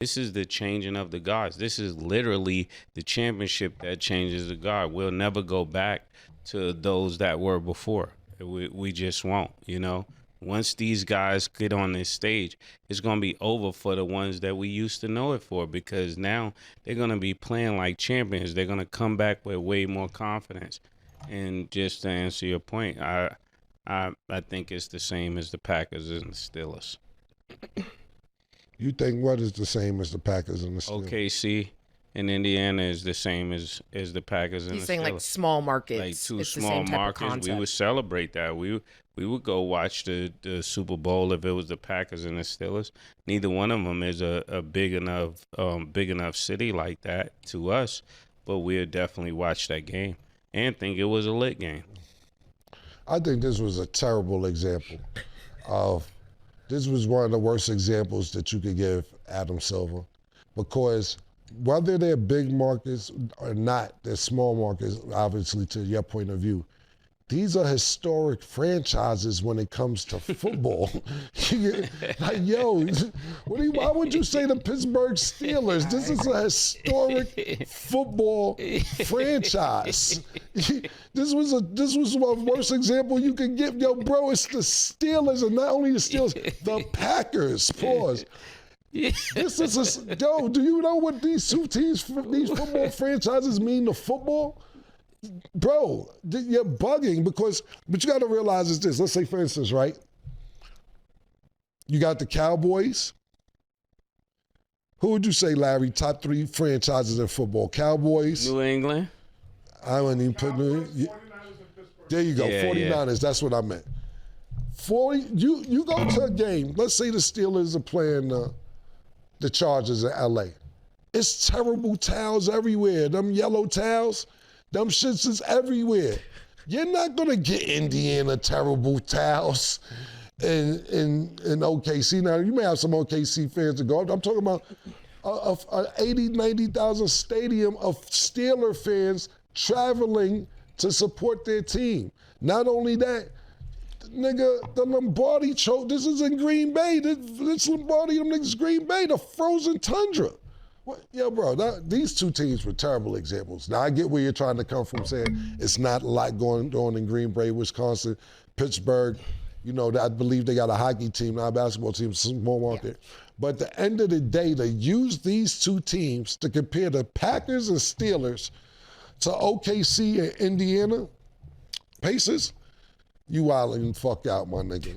This is the changing of the guards. This is literally the championship that changes the guard. We'll never go back to those that were before. We just won't, you know. Once these guys get on this stage, it's going to be over for the ones that we used to know it for, because now they're going to be playing like champions. They're going to come back with way more confidence. And just to answer your point, I think it's the same as the Packers and the Steelers. You think what is the same as the Packers and the Steelers? OKC in Indiana is the same as the Packers and He's the saying Steelers. like small markets. Like two it's small the same type markets. Of We concept. would celebrate that. We would go watch the Super Bowl if it was the Packers and the Steelers. Neither one of them is a big enough city like that to us, but we'd definitely watch that game and think it was a lit game. I think this was a terrible example of. This was one of the worst examples that you could give Adam Silver, because whether they're big markets or not, they're small markets, obviously, to your point of view. These are historic franchises when it comes to football. Like, yo, why would you say the Pittsburgh Steelers? This is a historic football franchise. This was the worst example you could give. Yo, bro, it's the Steelers, and not only the Steelers, the Packers. Pause. This is yo, do you know what these two teams, these football franchises mean to football? Bro, you're bugging, but you got to realize is this. Let's say, for instance, right? You got the Cowboys. Who would you say, Larry, top 3 franchises in football? Cowboys. New England. I wouldn't even put New England. There you go, Yeah, 49ers. Yeah. That's what I meant. You go to a game. Let's say the Steelers are playing the Chargers in L.A. It's terrible towels everywhere. Them yellow towels. Them shits is everywhere. You're not gonna get Indiana terrible towels in OKC. Now, you may have some OKC fans to go. I'm talking about a 80, 90,000 stadium of Steeler fans traveling to support their team. Not only that, nigga, the Lombardi choke. This is in Green Bay. This Lombardi, them niggas Green Bay, the frozen tundra. What? Yo, bro, these two teams were terrible examples. Now, I get where you're trying to come from, saying it's not a lot going on in Green Bay, Wisconsin, Pittsburgh. You know, I believe they got a hockey team, not a basketball team, small market. Yeah. But at the end of the day, to use these two teams to compare the Packers and Steelers to OKC and Indiana Pacers, you wildin' fuck out, my nigga.